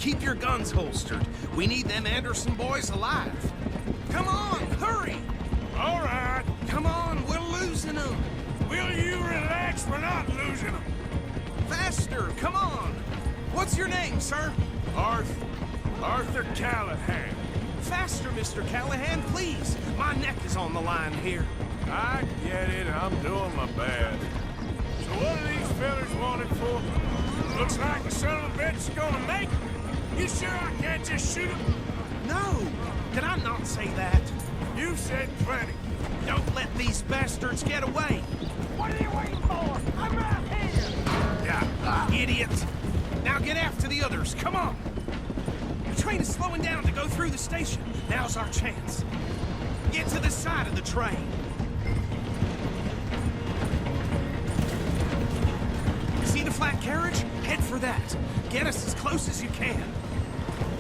keep your guns holstered. We need them Anderson boys alive. Come on, hurry! All right. Come on, we're losing them. Will you relax? We're not losing them. Faster, come on. What's your name, sir? Arthur Callahan. Faster, Mr. Callahan, please. My neck is on the line here. I get it. I'm doing my best. So what are these fellas wanted for? Looks like the son of a bitch is gonna make it. You sure I can't just shoot him? No, did I not say that? You said plenty. Don't let these bastards get away. What are you waiting for? I'm right here! Yeah, idiots. Now get after the others, come on. The train is slowing down to go through the station. Now's our chance. Get to the side of the train. See the flat carriage? Head for that. Get us as close as you can.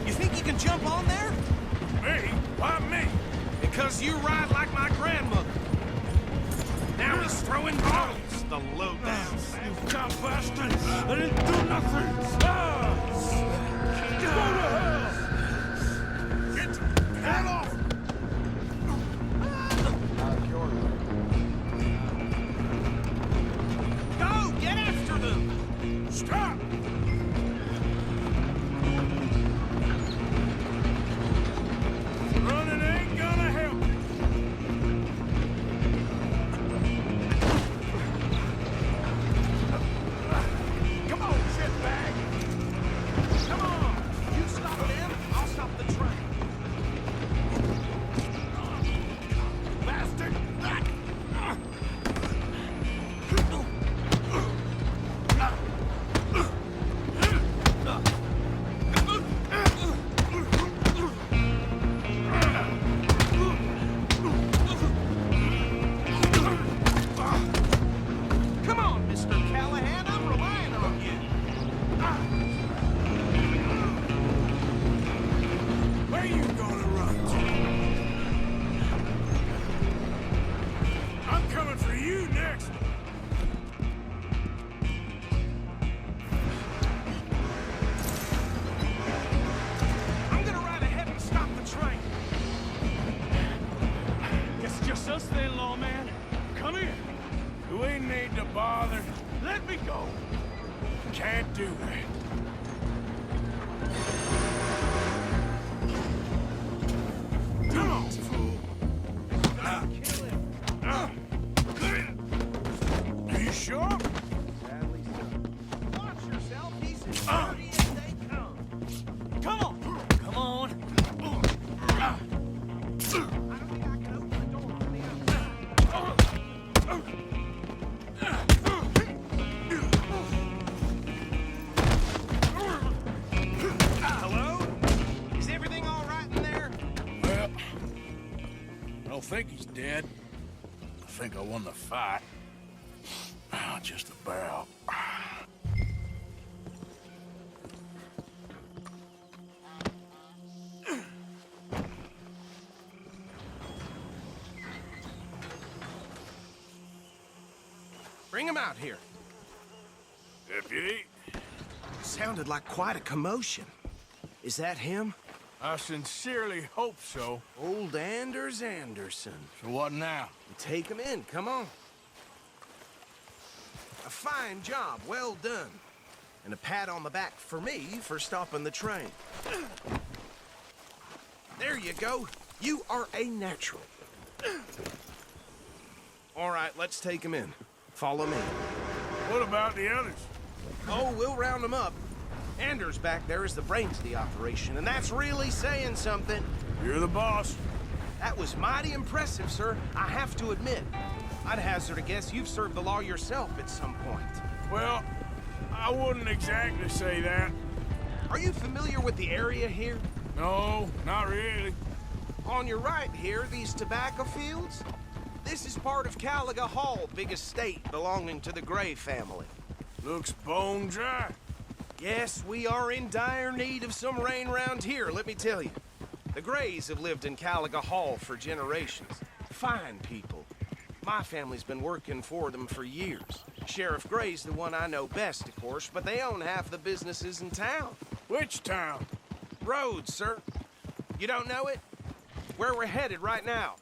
You think you can jump on there? Me? Why me? Because you ride like my grandmother. Now he's throwing bombs, the lowdown. You cop bastards! I didn't do nothing! Ah! Go to hell! Get the hell off! Go! Get after them! Stop! Running ain't gonna help. Come on, shitbag! Come on! You stop them, I'll stop the train. Bastard! Come on, Mr. Callahan, I'm relying on you. Where you gonna run to? I'm coming for you next. I'm gonna ride ahead and stop the train. Guess it's just us then, lawman. Come here. Do we need to bother? Let me go. Can't do that. Come on, fool. Are you sure? Watch yourself, he's as dirty as they come. Come on. Come on. I don't think I can open the door from the outside. Hello? Is everything all right in there? Well, I don't think he's dead. I think I won the fight. Just about. Bring him out here. Deputy, Sounded like quite a commotion. Is that him? I sincerely hope so. Old Anders Anderson. So what now? Take him in, come on. A fine job, well done. And a pat on the back for me for stopping the train. There you go. You are a natural. All right, let's take him in. Follow me. What about the others? Oh, we'll round them up. Anders back there is the brains of the operation, and that's really saying something. You're the boss. That was mighty impressive, sir. I have to admit. I'd hazard a guess you've served the law yourself at some point. Well, I wouldn't exactly say that. Are you familiar with the area here? No, not really. On your right here, these tobacco fields? This is part of Caliga Hall, big estate belonging to the Gray family. Looks bone dry. Yes, we are in dire need of some rain round here, let me tell you. The Grays have lived in Caliga Hall for generations. Fine people. My family's been working for them for years. Sheriff Gray's the one I know best, of course, but they own half the businesses in town. Which town? Rhodes, sir. You don't know it? Where we're headed right now.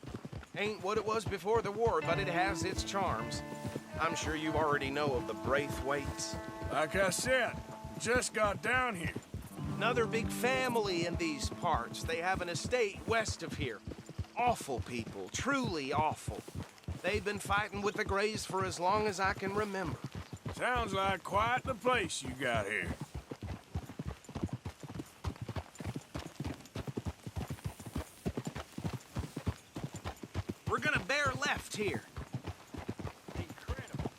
Ain't what it was before the war, but it has its charms. I'm sure you already know of the Braithwaites. Like I said, just got down here. Another big family in these parts. They have an estate west of here. Awful people, truly awful. They've been fighting with the Greys for as long as I can remember. Sounds like quite the place you got here. We're gonna bear left here. Incredible.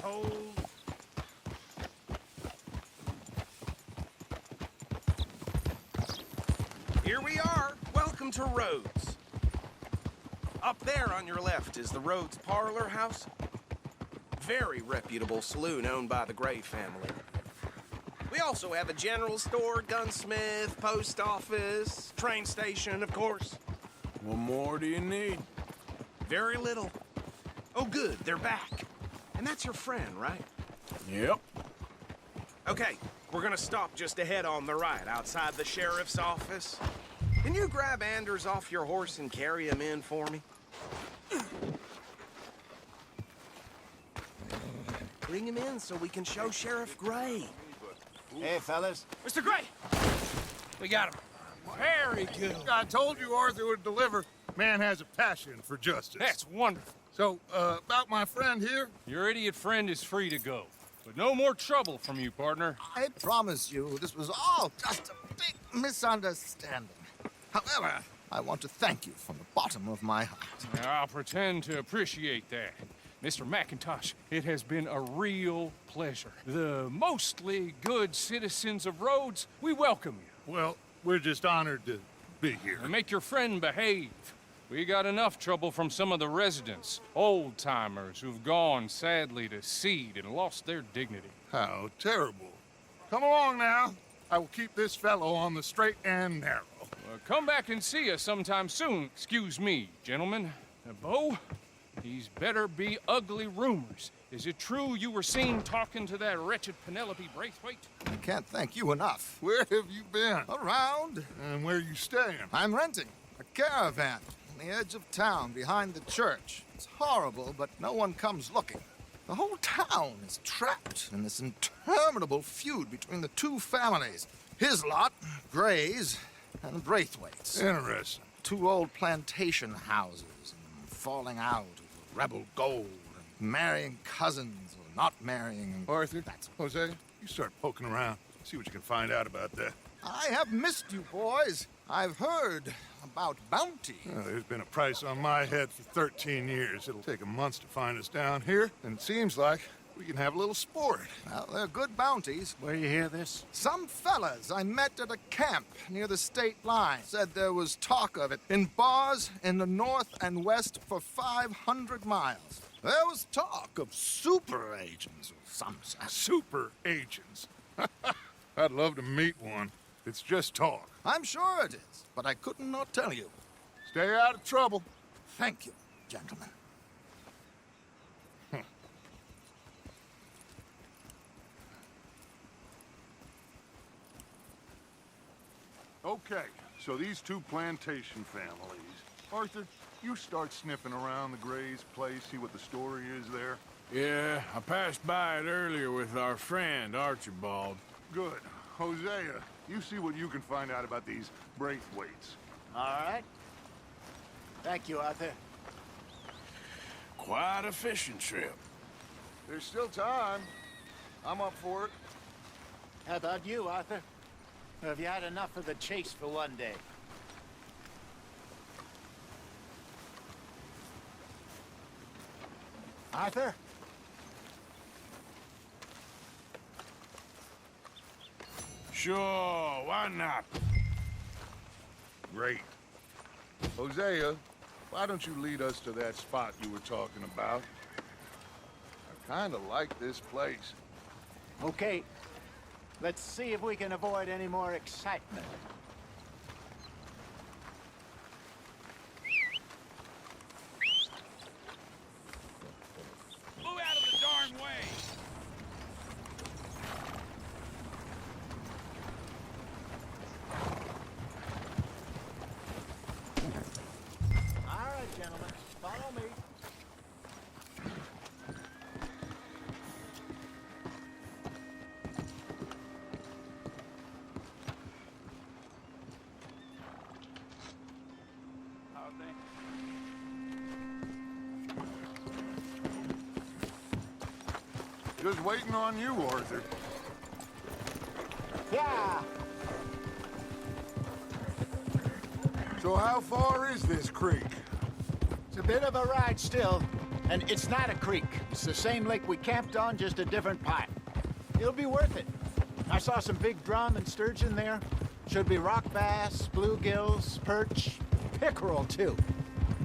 Hold. Here we are. Welcome to Rhodes. Up there on your left is the Rhodes Parlor House. Very reputable saloon owned by the Gray family. We also have a general store, gunsmith, post office, train station, of course. What more do you need? Very little. Oh, good, they're back. And that's your friend, right? Yep. Okay, we're gonna stop just ahead on the right, outside the sheriff's office. Can you grab Anders off your horse and carry him in for me? Bring him in so we can show Sheriff Gray. Hey, fellas. Mr. Gray! We got him. Very good. I told you Arthur would deliver. Man has a passion for justice. That's wonderful. So, about my friend here, Your idiot friend is free to go. But no more trouble from you, partner. I promise you this was all just a big misunderstanding. However, I want to thank you from the bottom of my heart. I'll pretend to appreciate that. Mr. McIntosh, it has been a real pleasure. The mostly good citizens of Rhodes, we welcome you. well, we're just honored to be here. And make your friend behave. We got enough trouble from some of the residents, old-timers who've gone, sadly, to seed and lost their dignity. How terrible. Come along now. I will keep this fellow on the straight and narrow. Come back and see us sometime soon. Excuse me, gentlemen. Bo, these better be ugly rumors. Is it true you were seen talking to that wretched Penelope Braithwaite? I can't thank you enough. Where have you been? Around, And where you staying? I'm renting a caravan on the edge of town behind the church. It's horrible, but no one comes looking. The whole town is trapped in this interminable feud between the two families. His lot, Gray's, and Braithwaite's. Interesting. Two old plantation houses, and falling out over rebel gold, and marrying cousins or not marrying. Arthur, Jose, you start poking around. See what you can find out about that. I have missed you, boys. I've heard about bounty. There's been a price on my head for 13 years. It'll take a month to find us down here, and it seems like We can have a little sport. Well, they're good bounties. Where you hear this? Some fellas I met at a camp near the state line said there was talk of it in bars in the north and west for 500 miles. There was talk of super agents or some such. Super agents. I'd love to meet one. It's just talk. I'm sure it is, but I couldn't not tell you. Stay out of trouble. Thank you, gentlemen. Okay, so these two plantation families. Arthur, you start sniffing around the Gray's place, see what the story is there. Yeah, I passed by it earlier with our friend, Archibald. Good. Hosea, you see what you can find out about these Braithwaites. All right. Thank you, Arthur. Quite a fishing trip. There's still time. I'm up for it. How about you, Arthur? Or have you had enough of the chase for one day? Arthur? Sure, why not? Great. Hosea, why don't you lead us to that spot you were talking about? I kinda like this place. Okay. Let's see if we can avoid any more excitement. Move out of the darn way! All right, gentlemen. Follow me. Just waiting on you, Arthur. Yeah. So how far is this creek? It's a bit of a ride still. And it's not a creek. It's the same lake we camped on, just a different part. It'll be worth it. I saw some big drum and sturgeon there. Should be rock bass, bluegills, perch, pickerel, too.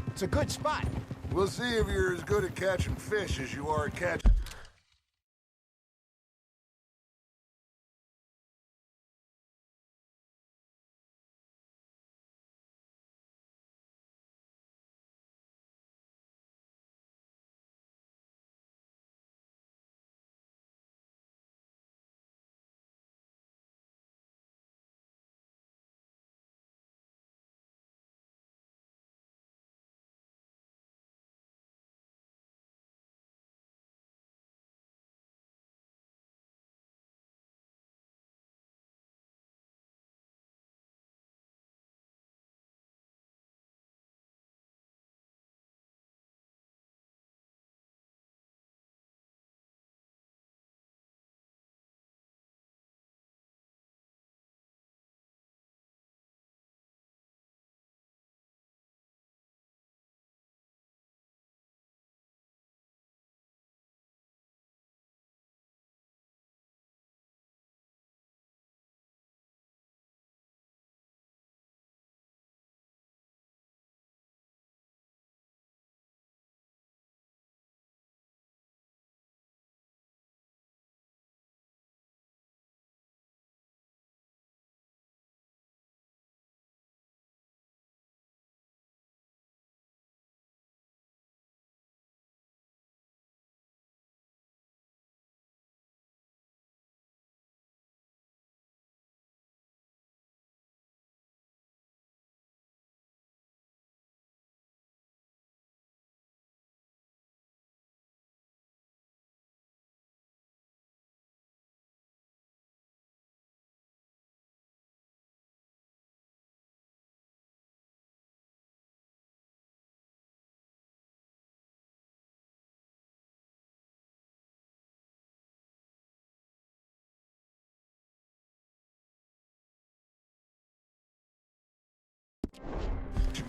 It's a good spot. We'll see if you're as good at catching fish as you are at catching...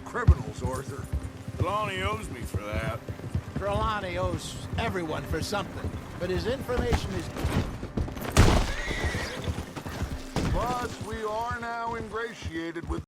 Criminals, Arthur. Trelawney owes me for that. Trelawney owes everyone for something, but his information is... Plus, we are now ingratiated with